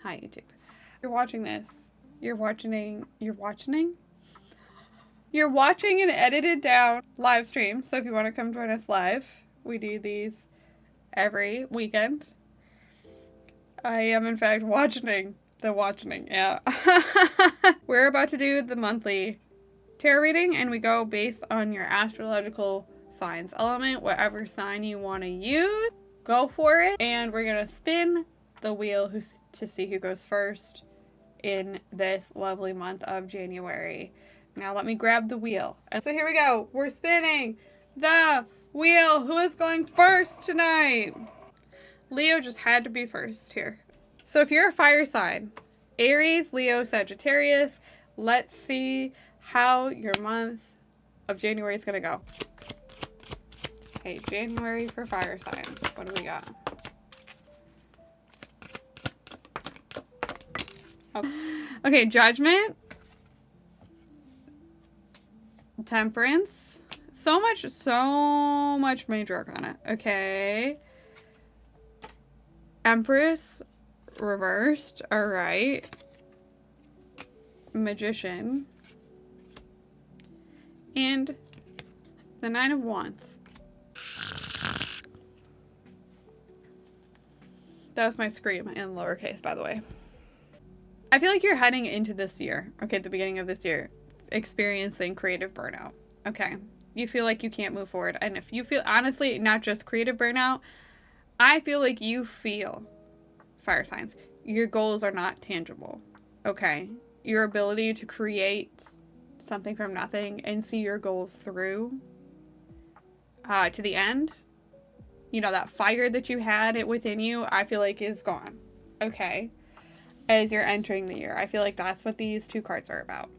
Hi, YouTube. You're watching this. You're watching an edited down live stream. So if you want to come join us live, we do these every weekend. I am in fact watching. Yeah. We're about to do the monthly tarot reading, and we go based on your astrological signs element, whatever sign you want to use. Go for it. And we're going to spin the wheel to see who goes first in this lovely month of January. Now let me grab the wheel. And so here we go. We're spinning the wheel. Who is going first tonight? Leo just had to be first here. So if you're a fire sign, Aries, Leo, Sagittarius, let's see how your month of January is going to go. Okay, January for fire signs. What do we got? Okay, Judgment, Temperance, so much major arcana. Okay, Empress, reversed. All right, Magician, and the Nine of Wands. That was my scream in lowercase, by the way. I feel like you're heading into this year, okay, at the beginning of this year, experiencing creative burnout, okay? You feel like you can't move forward. And if you feel, honestly, not just creative burnout, I feel like you feel, fire signs, your goals are not tangible, okay? Your ability to create something from nothing and see your goals through to the end, you know, that fire that you had within you, I feel like is gone, okay? As you're entering the year. I feel like that's what these two cards are about.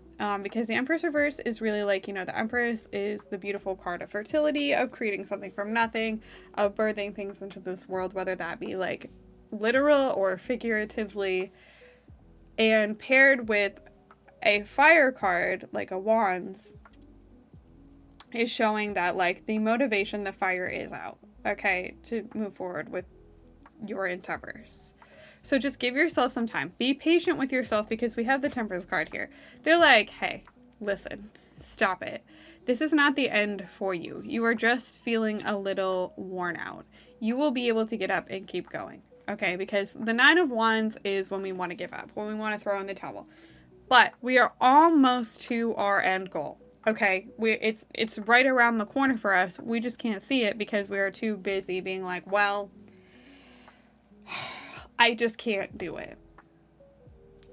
Because the Empress reverse is really like, you know, the Empress is the beautiful card of fertility, of creating something from nothing, of birthing things into this world, whether that be like literal or figuratively. And paired with a fire card, like a Wands, is showing that like the motivation, the fire is out, okay, to move forward with your endeavors. So just give yourself some time. Be patient with yourself because we have the Temperance card here. They're like, hey, listen, stop it. This is not the end for you. You are just feeling a little worn out. You will be able to get up and keep going, okay? Because the Nine of Wands is when we want to give up, when we want to throw in the towel. But we are almost to our end goal, okay? It's right around the corner for us. We just can't see it because we are too busy being like, well, I just can't do it.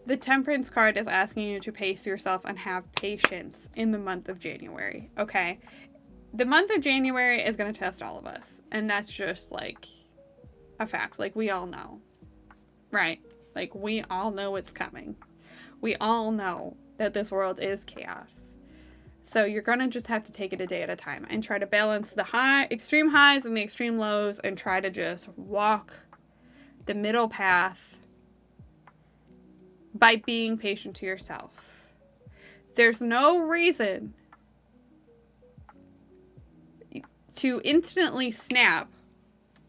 The Temperance card is asking you to pace yourself and have patience in the month of January, okay? The month of January is going to test all of us, and that's just, like, a fact. Like, we all know, right? Like, we all know it's coming. We all know that this world is chaos. So you're going to just have to take it a day at a time and try to balance the extreme highs and the extreme lows and try to just walk the middle path by being patient to yourself. There's no reason to instantly snap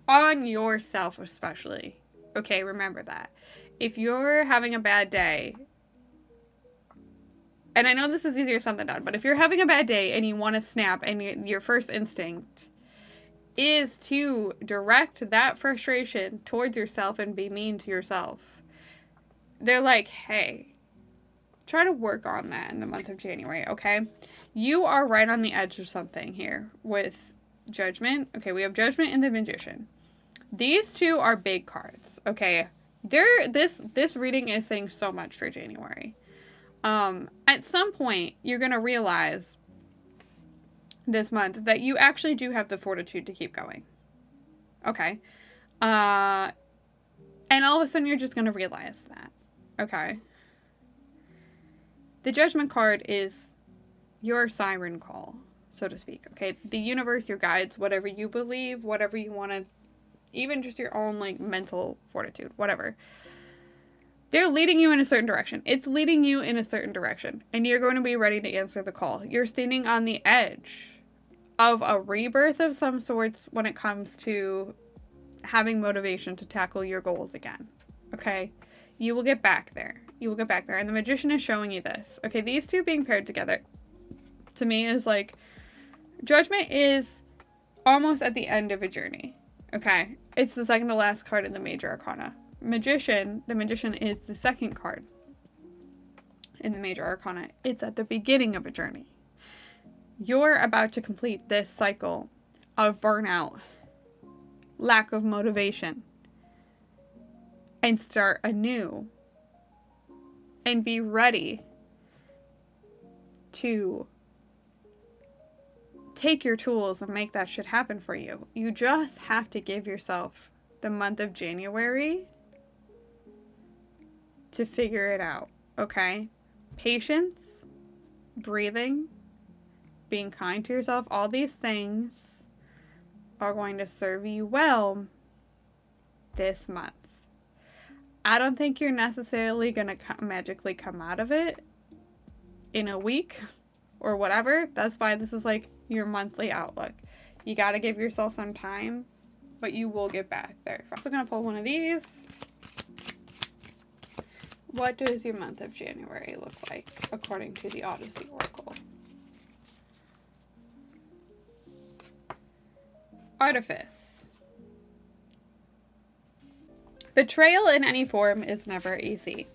on yourself, especially. Okay, remember that. If you're having a bad day, and I know this is easier said than done, but if you're having a bad day and you want to snap and your first instinct is to direct that frustration towards yourself and be mean to yourself, they're like, hey, try to work on that in the month of January, okay? You are right on the edge of something here with Judgment. Okay, we have Judgment and the Magician. These two are big cards, okay? This reading is saying so much for January. At some point, you're going to realize this month that you actually do have the fortitude to keep going. Okay. And all of a sudden you're just going to realize that. Okay. The Judgment card is your siren call, so to speak. Okay. The universe, your guides, whatever you believe, whatever you want to, even just your own like mental fortitude, whatever. They're leading you in a certain direction. It's leading you in a certain direction. And you're going to be ready to answer the call. You're standing on the edge of a rebirth of some sorts when it comes to having motivation to tackle your goals again. Okay? You will get back there. You will get back there. And the Magician is showing you this. Okay, these two being paired together, to me, is like, Judgment is almost at the end of a journey. Okay? It's the second to last card in the Major Arcana. Magician, the Magician is the second card in the Major Arcana. It's at the beginning of a journey. You're about to complete this cycle of burnout, lack of motivation, and start anew and be ready to take your tools and make that shit happen for you. You just have to give yourself the month of January to figure it out, okay? Patience, breathing, being kind to yourself, all these things are going to serve you well this month. I don't think you're necessarily going to magically come out of it in a week or whatever. That's why this is like your monthly outlook. You got to give yourself some time, but you will get back there. I'm also going to pull one of these. What does your month of January look like according to the Odyssey Oracle? Artifice. Betrayal in any form is never easy.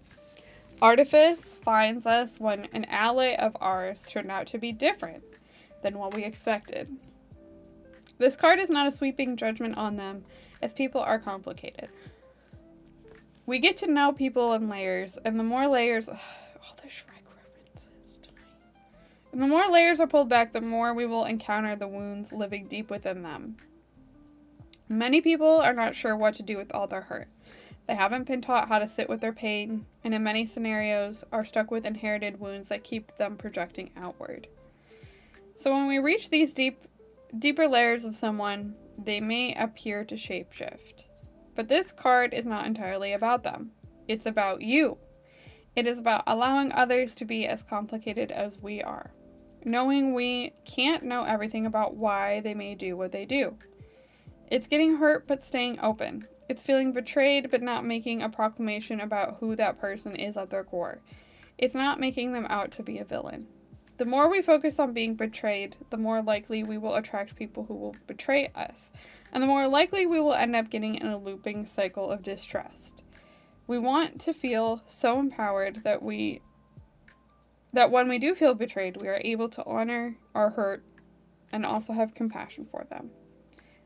Artifice finds us when an ally of ours turned out to be different than what we expected. This card is not a sweeping judgment on them, as people are complicated. We get to know people in layers, and the more layers... all the Shrek references tonight. And the more layers are pulled back, the more we will encounter the wounds living deep within them. Many people are not sure what to do with all their hurt. They haven't been taught how to sit with their pain, and in many scenarios are stuck with inherited wounds that keep them projecting outward. So when we reach these deeper layers of someone, they may appear to shapeshift. But this card is not entirely about them. It's about you. It is about allowing others to be as complicated as we are. Knowing we can't know everything about why they may do what they do. It's getting hurt but staying open. It's feeling betrayed but not making a proclamation about who that person is at their core. It's not making them out to be a villain. The more we focus on being betrayed, the more likely we will attract people who will betray us. And the more likely we will end up getting in a looping cycle of distrust. We want to feel so empowered that when we do feel betrayed, we are able to honor our hurt and also have compassion for them.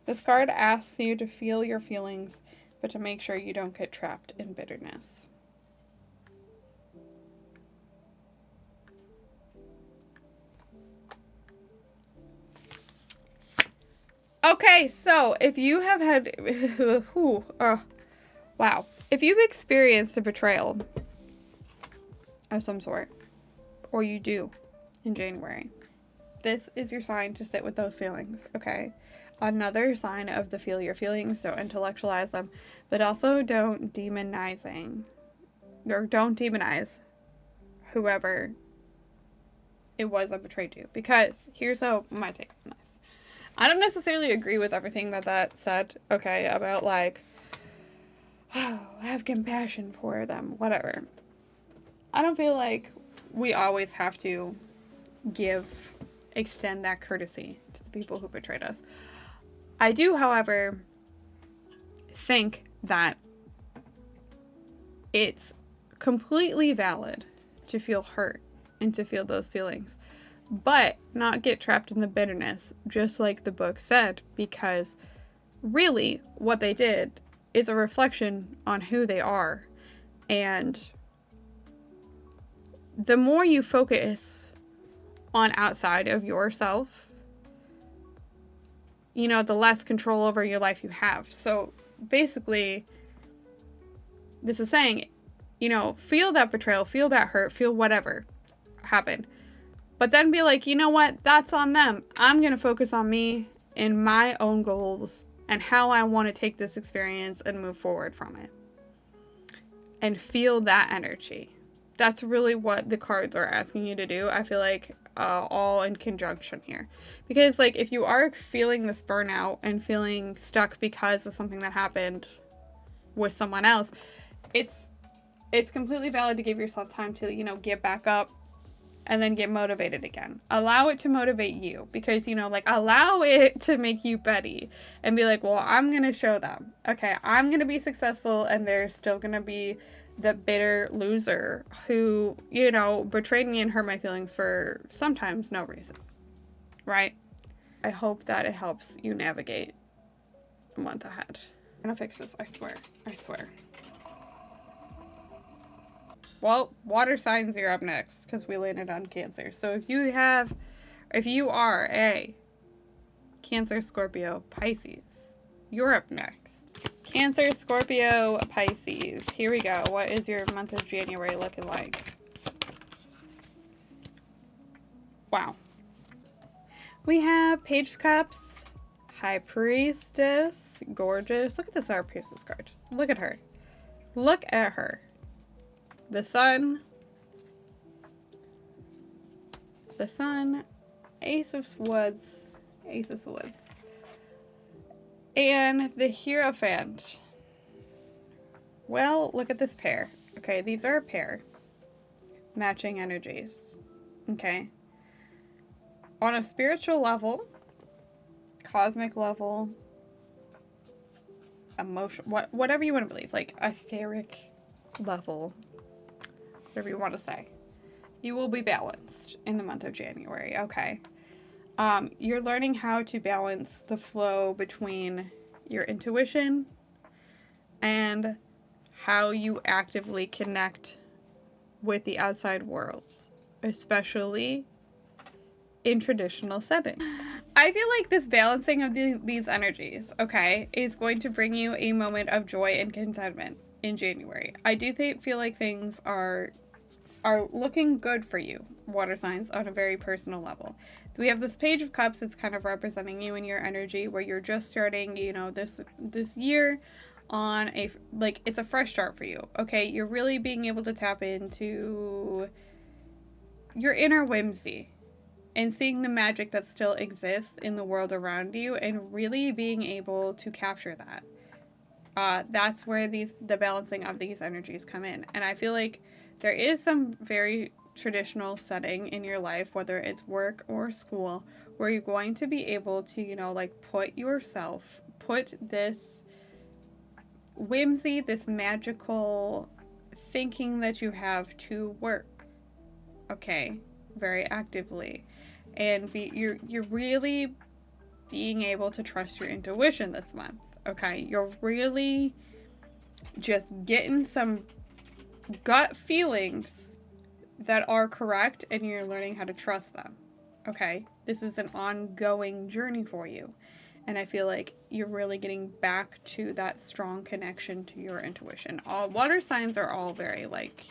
This card asks you to feel your feelings, but to make sure you don't get trapped in bitterness. Okay, so if you have had, wow, if you've experienced a betrayal of some sort, or you do in January, this is your sign to sit with those feelings, okay? Another sign of the feel your feelings, don't intellectualize them, but also don't demonize whoever it was that betrayed you. Because here's my take on this. I don't necessarily agree with everything that said, okay, about like, oh, have compassion for them, whatever. I don't feel like we always have to extend that courtesy to the people who betrayed us. I do, however, think that it's completely valid to feel hurt and to feel those feelings, but not get trapped in the bitterness, just like the book said, because really what they did is a reflection on who they are. And the more you focus on outside of yourself, the less control over your life you have. So basically, this is saying, feel that betrayal, feel that hurt, feel whatever happened. But then be like, you know what? That's on them. I'm going to focus on me and my own goals and how I want to take this experience and move forward from it. And feel that energy. That's really what the cards are asking you to do. I feel like all in conjunction here. Because like if you are feeling this burnout and feeling stuck because of something that happened with someone else, it's it's completely valid to give yourself time to, you know, get back up and then get motivated again. Allow it to motivate you because, you know, like allow it to make you petty and be like, well, I'm going to show them. Okay, I'm going to be successful and they're still going to be the bitter loser who, you know, betrayed me and hurt my feelings for sometimes no reason. Right? I hope that it helps you navigate a month ahead. I'm going to fix this, I swear. I swear. Well, water signs, you're up next because we landed on Cancer. So if you are a Cancer, Scorpio, Pisces, you're up next. Cancer, Scorpio, Pisces. Here we go. What is your month of January looking like? Wow. We have Page of Cups, High Priestess, gorgeous. Look at this High Priestess card. Look at her. Look at her. The Sun, Ace of Swords, and the Hierophant. Well, look at this pair. Okay, these are a pair. Matching energies. Okay. On a spiritual level, cosmic level, emotion, whatever you want to believe, like etheric level, whatever you want to say, you will be balanced in the month of January. Okay. You're learning how to balance the flow between your intuition and how you actively connect with the outside worlds, especially in traditional settings. I feel like this balancing of these energies, okay, is going to bring you a moment of joy and contentment in January. I do feel like things are looking good for you, water signs, on a very personal level. We have this Page of Cups that's kind of representing you and your energy, where you're just starting, you know, this year on a, like, it's a fresh start for you, okay? You're really being able to tap into your inner whimsy and seeing the magic that still exists in the world around you and really being able to capture that. That's where the balancing of these energies come in. And I feel like there is some very traditional setting in your life, whether it's work or school, where you're going to be able to, you know, like put this whimsy, this magical thinking that you have to work, okay, very actively. And you're really being able to trust your intuition this month, okay? You're really just getting some gut feelings that are correct, and you're learning how to trust them, okay? This is an ongoing journey for you, and I feel like you're really getting back to that strong connection to your intuition. All water signs are all very, like,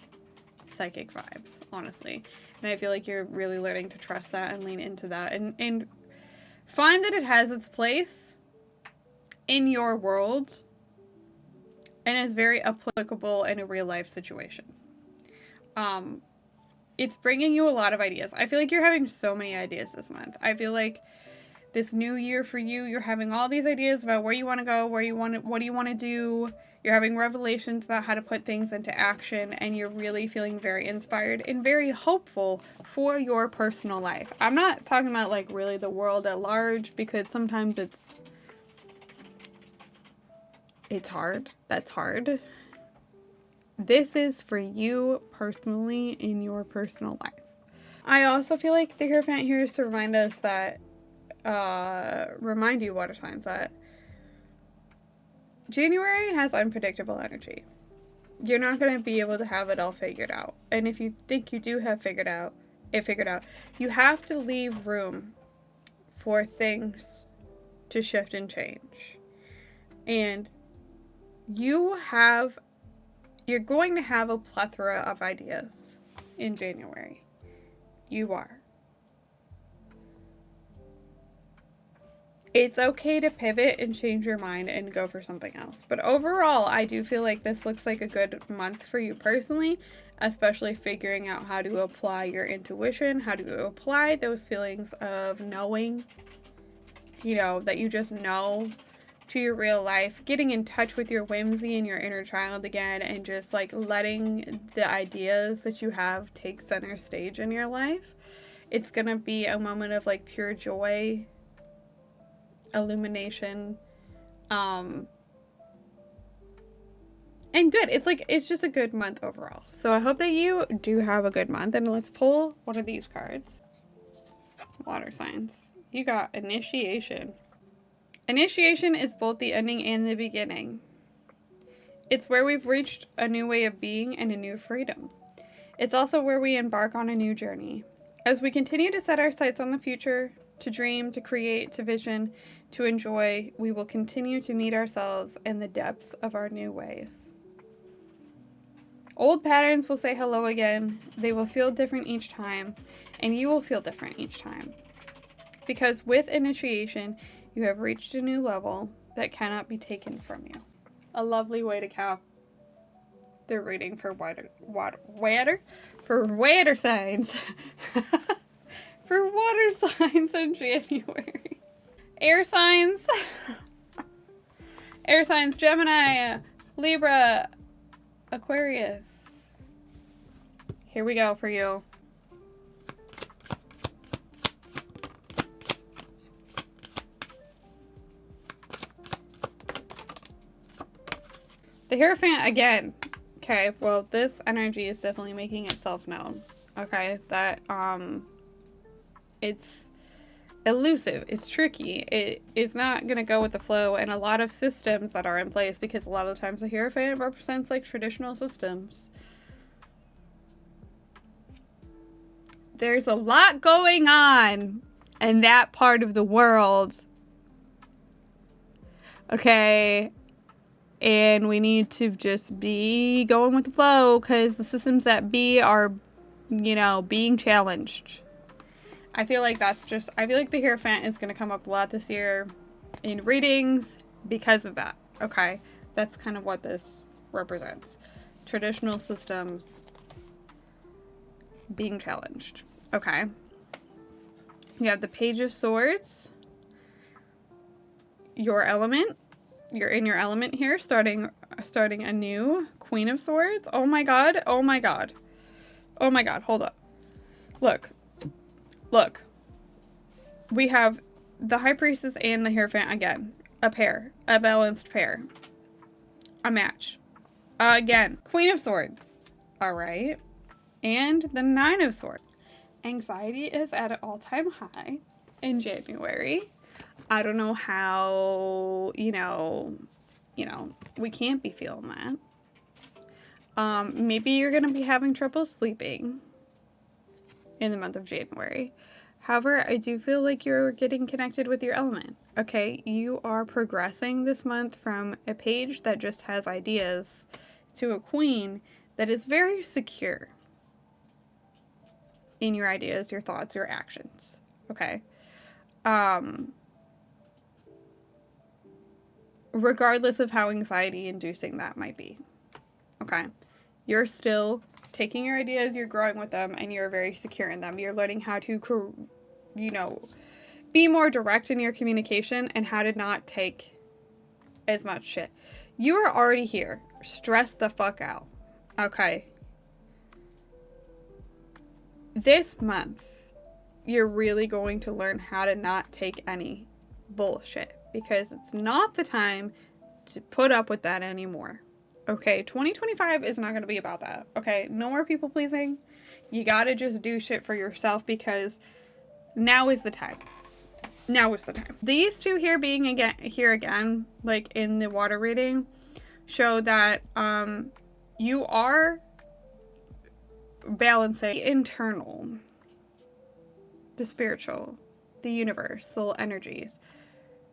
psychic vibes, honestly, and I feel like you're really learning to trust that and lean into that and find that it has its place in your world and is very applicable in a real life situation. It's bringing you a lot of ideas. I feel like you're having so many ideas this month. I feel like this new year for you, you're having all these ideas about where you want to go, what do you want to do. You're having revelations about how to put things into action, and you're really feeling very inspired and very hopeful for your personal life. I'm not talking about like really the world at large, because sometimes it's hard. That's hard. This is for you personally in your personal life. I also feel like the Hierophant here is to remind us that, remind you, water signs, that January has unpredictable energy. You're not going to be able to have it all figured out. And if you think you do have it figured out, you have to leave room for things to shift and change. And you're going to have a plethora of ideas in January. You are. It's okay to pivot and change your mind and go for something else. But overall, I do feel like this looks like a good month for you personally, especially figuring out how to apply your intuition, how to apply those feelings of knowing, you know, that you just know to your real life, getting in touch with your whimsy and your inner child again, and just like letting the ideas that you have take center stage in your life. It's going to be a moment of like pure joy, illumination, and good. It's just a good month overall. So I hope that you do have a good month. And let's pull one of these cards. Water signs. You got initiation. Initiation is both the ending and the beginning. It's where we've reached a new way of being and a new freedom. It's also where we embark on a new journey. As we continue to set our sights on the future, to dream, to create, to vision, to enjoy, we will continue to meet ourselves in the depths of our new ways. Old patterns will say hello again. They will feel different each time, and you will feel different each time. Because with initiation, you have reached a new level that cannot be taken from you. A lovely way to cap the reading for water signs. For water signs in January. Air signs. Air signs, Gemini, Libra, Aquarius. Here we go for you. The Hierophant again. Okay, well, this energy is definitely making itself known. Okay, that, it's elusive. It's tricky. It is not going to go with the flow, and a lot of systems that are in place, because a lot of the times the Hierophant represents, like, traditional systems. There's a lot going on in that part of the world. Okay, and we need to just be going with the flow, because the systems that be are, you know, being challenged. I feel like the Hierophant is going to come up a lot this year in readings because of that. Okay, that's kind of what this represents. Traditional systems being challenged. Okay. You have the Page of Swords. Your element. You're in your element here, starting a new Queen of Swords. Oh my god. Oh my god. Oh my god. Hold up. Look. We have the High Priestess and the Hierophant again. A pair. A balanced pair. A match. Again. Queen of Swords. Alright. And the Nine of Swords. Anxiety is at an all-time high in January. I don't know how, you know, we can't be feeling that. Maybe you're going to be having trouble sleeping in the month of January. However, I do feel like you're getting connected with your element. Okay, you are progressing this month from a page that just has ideas to a queen that is very secure in your ideas, your thoughts, your actions. Okay. Regardless of how anxiety-inducing that might be. Okay? You're still taking your ideas, you're growing with them, and you're very secure in them. You're learning how to, be more direct in your communication and how to not take as much shit. You are already here. Stress the fuck out. Okay? This month, you're really going to learn how to not take any bullshit. Because it's not the time to put up with that anymore. Okay, 2025 is not going to be about that. Okay, no more people pleasing. You gotta just do shit for yourself, because now is the time. Now is the time. These two here being here again, like in the water reading, show that you are balancing the internal, the spiritual, the universal energies.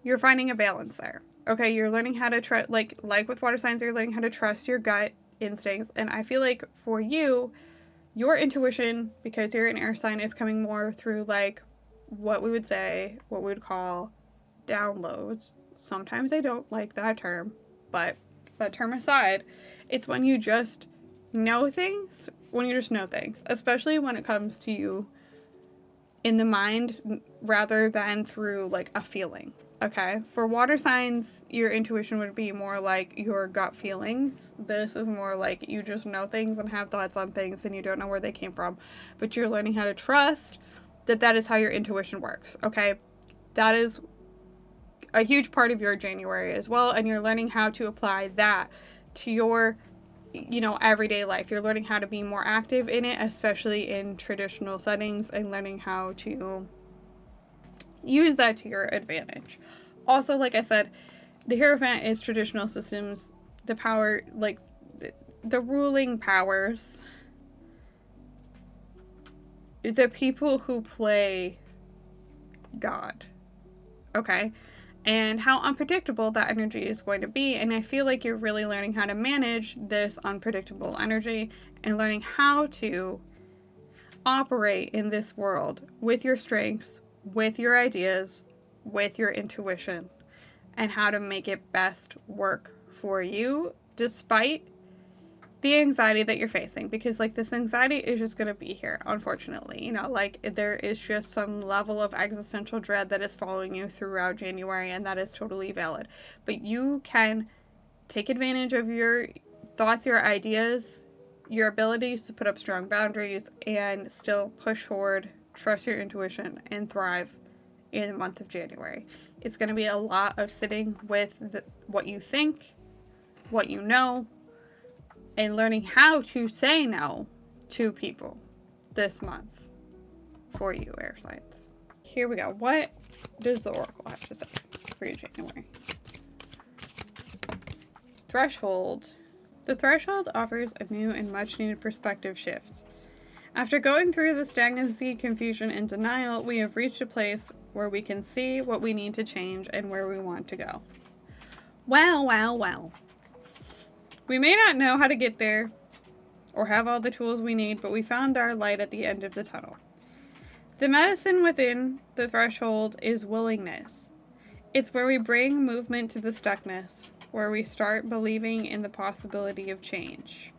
You're finding a balance there. Okay, you're learning how to trust, like with water signs, you're learning how to trust your gut instincts. And I feel like for you, your intuition, because you're an air sign, is coming more through like what we would call downloads. Sometimes I don't like that term, but that term aside, it's when you just know things, especially when it comes to you in the mind rather than through like a feeling. Okay, for water signs, your intuition would be more like your gut feelings. This is more like you just know things and have thoughts on things and you don't know where they came from. But you're learning how to trust that that is how your intuition works, okay? That is a huge part of your January as well, and you're learning how to apply that to your, everyday life. You're learning how to be more active in it, especially in traditional settings, and learning how to use that to your advantage. Also, like I said, the Hierophant is traditional systems, the power, like the ruling powers, the people who play God. Okay? And how unpredictable that energy is going to be. And I feel like you're really learning how to manage this unpredictable energy and learning how to operate in this world with your strengths, with your ideas, with your intuition, and how to make it best work for you despite the anxiety that you're facing, because like this anxiety is just going to be here, unfortunately. Like there is just some level of existential dread that is following you throughout January, and that is totally valid. But you can take advantage of your thoughts, your ideas, your abilities to put up strong boundaries and still push forward, trust your intuition, and thrive in the month of January. It's going to be a lot of sitting with what you think, what you know, and learning how to say no to people this month for you, air signs. Here we go. What does the Oracle have to say for you, January? Threshold. The Threshold offers a new and much needed perspective shift. After going through the stagnancy, confusion, and denial, we have reached a place where we can see what we need to change and where we want to go. Well. We may not know how to get there or have all the tools we need, but we found our light at the end of the tunnel. The medicine within the Threshold is willingness. It's where we bring movement to the stuckness, where we start believing in the possibility of change.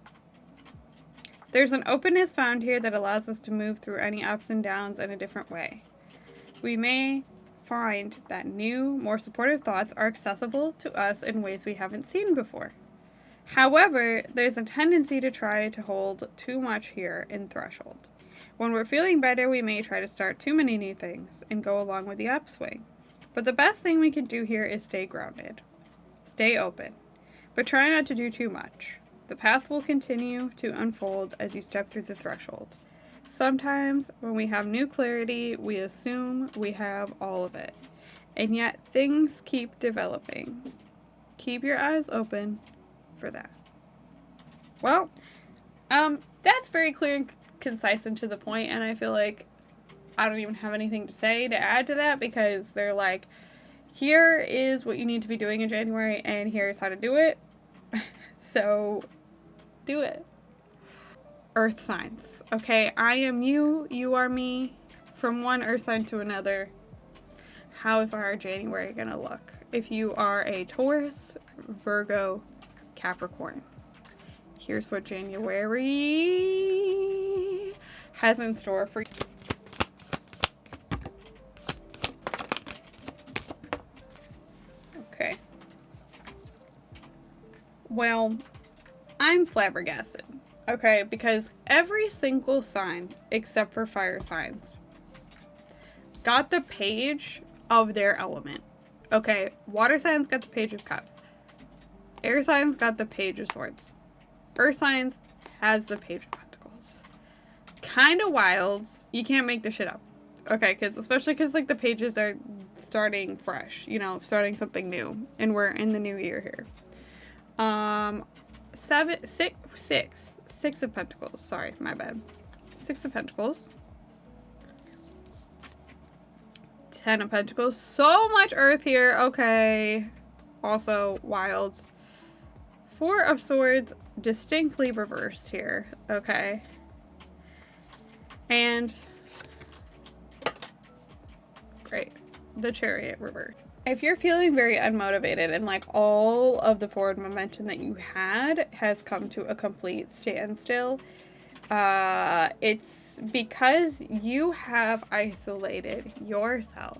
There's an openness found here that allows us to move through any ups and downs in a different way. We may find that new, more supportive thoughts are accessible to us in ways we haven't seen before. However, there's a tendency to try to hold too much here in Threshold. When we're feeling better, we may try to start too many new things and go along with the upswing. But the best thing we can do here is stay grounded. Stay open. But try not to do too much. The path will continue to unfold as you step through the Threshold. Sometimes, when we have new clarity, we assume we have all of it. And yet, things keep developing. Keep your eyes open for that. Well, that's very clear and concise and to the point, and I feel like I don't even have anything to say to add to that, because they're like, here is what you need to be doing in January, and here's how to do it. So, do it. Earth signs. Okay, I am you, you are me, from one earth sign to another. How is our January gonna look? If you are a Taurus, Virgo, Capricorn, here's what January has in store for you. Okay. Well, I'm flabbergasted. Okay, because every single sign except for fire signs got the page of their element. Okay, water signs got the page of cups. Air signs got the page of swords. Earth signs has the page of pentacles. Kind of wild. You can't make this shit up. Okay, especially because like the pages are starting fresh, starting something new, and we're in the new year here. Six of Pentacles. Sorry, my bad. 6 of Pentacles. 10 of Pentacles. So much Earth here. Okay. Also wild. 4 of Swords. Distinctly reversed here. Okay. And great. The Chariot reversed. If you're feeling very unmotivated and like all of the forward momentum that you had has come to a complete standstill, it's because you have isolated yourself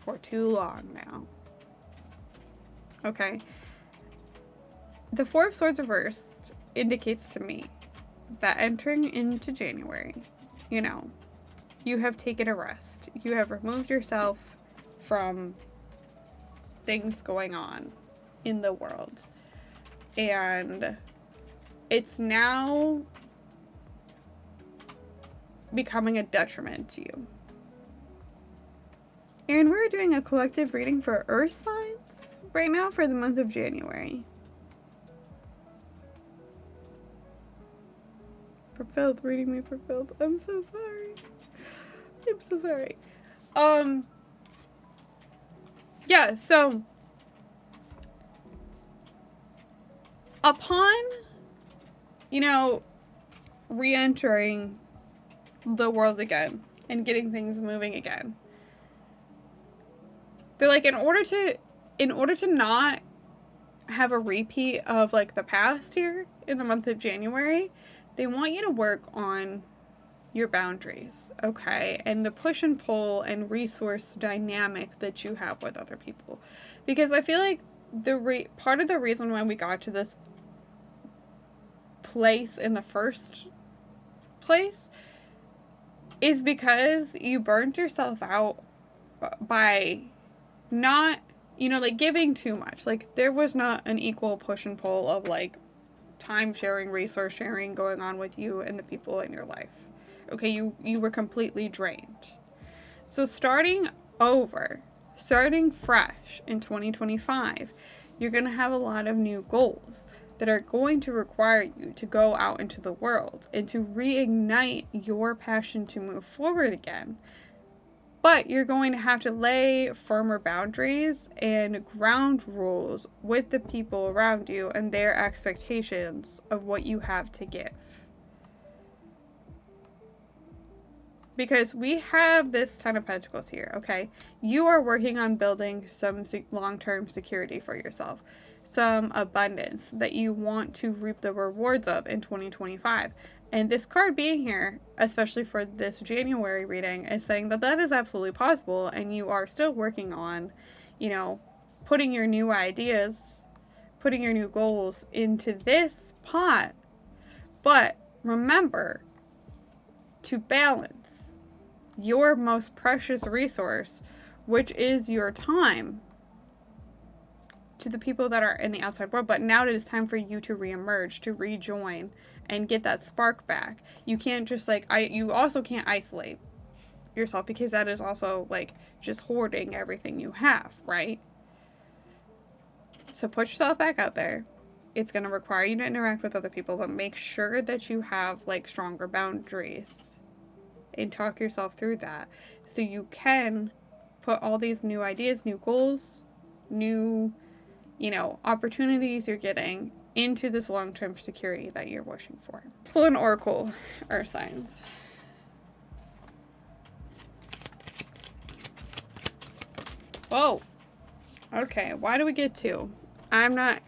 for too long now. okay? The Four of Swords reversed indicates to me that entering into January, you know, you have taken a rest. You have removed yourself from things going on in the world. And it's now becoming a detriment to you. And we're doing a collective reading for Earth signs right now for the month of January. Fulfilled, reading me fulfilled. I'm so sorry. I'm so sorry. Yeah, so upon, you know, re-entering the world again and getting things moving again, they're like, in order to not have a repeat of like the past here in the month of January, they want you to work on your boundaries, okay? And the push and pull and resource dynamic that you have with other people. Because I feel like part of the reason why we got to this place in the first place is because you burned yourself out by not, you know, like giving too much. Like there was not an equal push and pull of like time sharing, resource sharing going on with you and the people in your life. Okay, you were completely drained. So starting over, starting fresh in 2025, you're going to have a lot of new goals that are going to require you to go out into the world and to reignite your passion to move forward again. But you're going to have to lay firmer boundaries and ground rules with the people around you and their expectations of what you have to give. Because we have this Ten of Pentacles here, okay? You are working on building some long-term security for yourself. Some abundance that you want to reap the rewards of in 2025. And this card being here, especially for this January reading, is saying that that is absolutely possible. And you are still working on, you know, putting your new ideas, putting your new goals into this pot. But remember to balance your most precious resource, which is your time, to the people that are in the outside world. But now it is time for you to reemerge, to rejoin, and get that spark back. You can't just like, you also can't isolate yourself, because that is also like just hoarding everything you have, right? So put yourself back out there. It's going to require you to interact with other people, but make sure that you have like stronger boundaries and talk yourself through that so you can put all these new ideas, new goals, new, you know, opportunities you're getting into this long-term security that you're wishing for. Let's pull an oracle, earth signs. Whoa. Okay, why do we get two? I'm not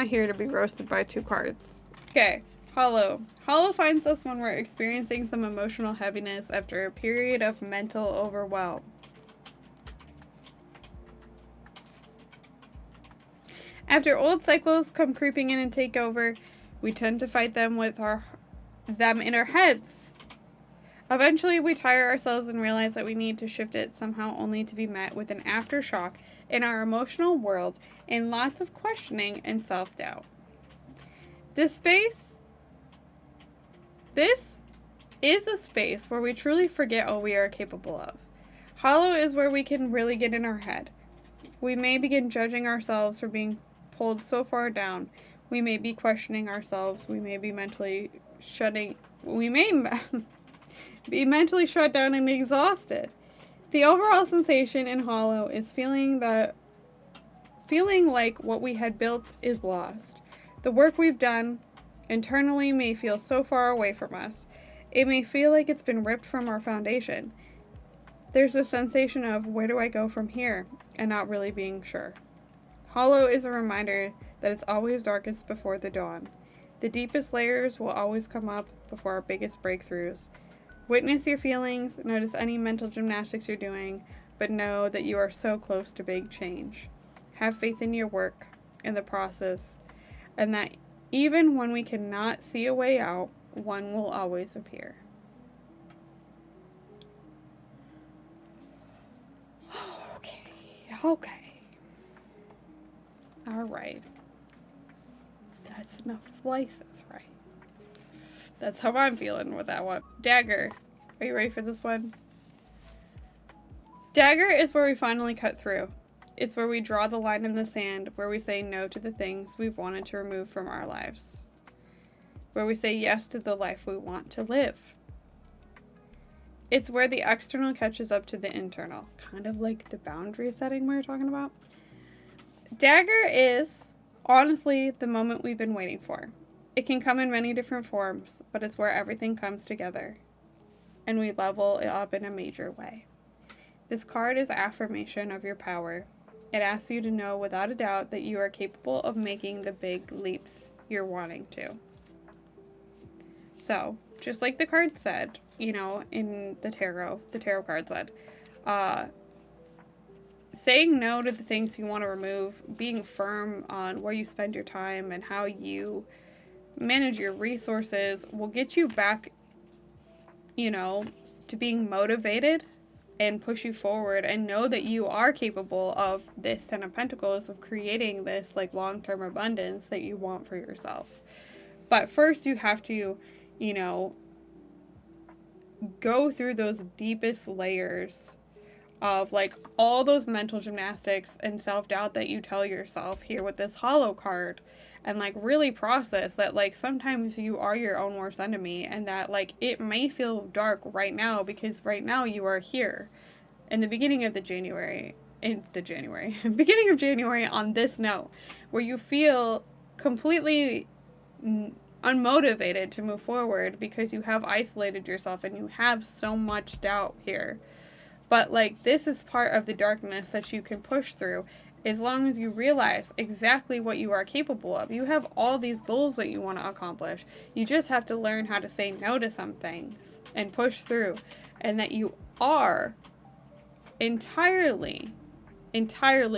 here to be roasted by two cards. Okay, Hollow. Hollow finds us when we're experiencing some emotional heaviness after a period of mental overwhelm. After old cycles come creeping in and take over, we tend to fight them with them in our heads. Eventually, we tire ourselves and realize that we need to shift it somehow, only to be met with an aftershock in our emotional world and lots of questioning and self-doubt. This is a space where we truly forget all we are capable of. Hollow is where we can really get in our head. We may begin judging ourselves for being pulled so far down. We may be questioning ourselves. We may be mentally shut down and exhausted. The overall sensation in Hollow is feeling like what we had built is lost. The work we've done internally may feel so far away from us. It may feel like it's been ripped from our foundation. There's a sensation of, where do I go from here? And not really being sure. Hollow is a reminder that it's always darkest before the dawn. The deepest layers will always come up before our biggest breakthroughs. Witness your feelings, notice any mental gymnastics you're doing, but know that you are so close to big change. Have faith in your work, in the process, and that even when we cannot see a way out, one will always appear. Okay. All right. That's enough slices, right? That's how I'm feeling with that one. Dagger. Are you ready for this one? Dagger is where we finally cut through. It's where we draw the line in the sand, where we say no to the things we've wanted to remove from our lives. Where we say yes to the life we want to live. It's where the external catches up to the internal. Kind of like the boundary setting we were talking about. Dagger is, honestly, the moment we've been waiting for. It can come in many different forms, but it's where everything comes together. And we level it up in a major way. This card is affirmation of your power. It asks you to know without a doubt that you are capable of making the big leaps you're wanting to. So, just like the card said, you know, in the tarot card said, saying no to the things you want to remove, being firm on where you spend your time and how you manage your resources will get you back, you know, to being motivated and push you forward and know that you are capable of this Ten of Pentacles, of creating this like long-term abundance that you want for yourself. But first you have to, you know, go through those deepest layers of like all those mental gymnastics and self-doubt that you tell yourself here with this Hollow card, and like really process that like sometimes you are your own worst enemy, and that like it may feel dark right now because right now you are here in the beginning of beginning of January on this note where you feel completely unmotivated to move forward because you have isolated yourself and you have so much doubt here. But like this is part of the darkness that you can push through as long as you realize exactly what you are capable of. You have all these goals that you want to accomplish. You just have to learn how to say no to some things and push through, and that you are entirely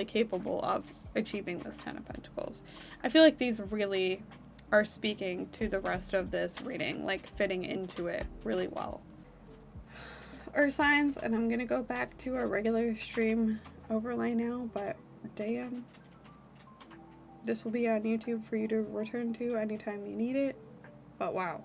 capable of achieving this Ten of Pentacles. I feel like these really are speaking to the rest of this reading, like fitting into it really well. Earth signs, and I'm gonna go back to our regular stream overlay now, but damn, this will be on YouTube for you to return to anytime you need it. But wow.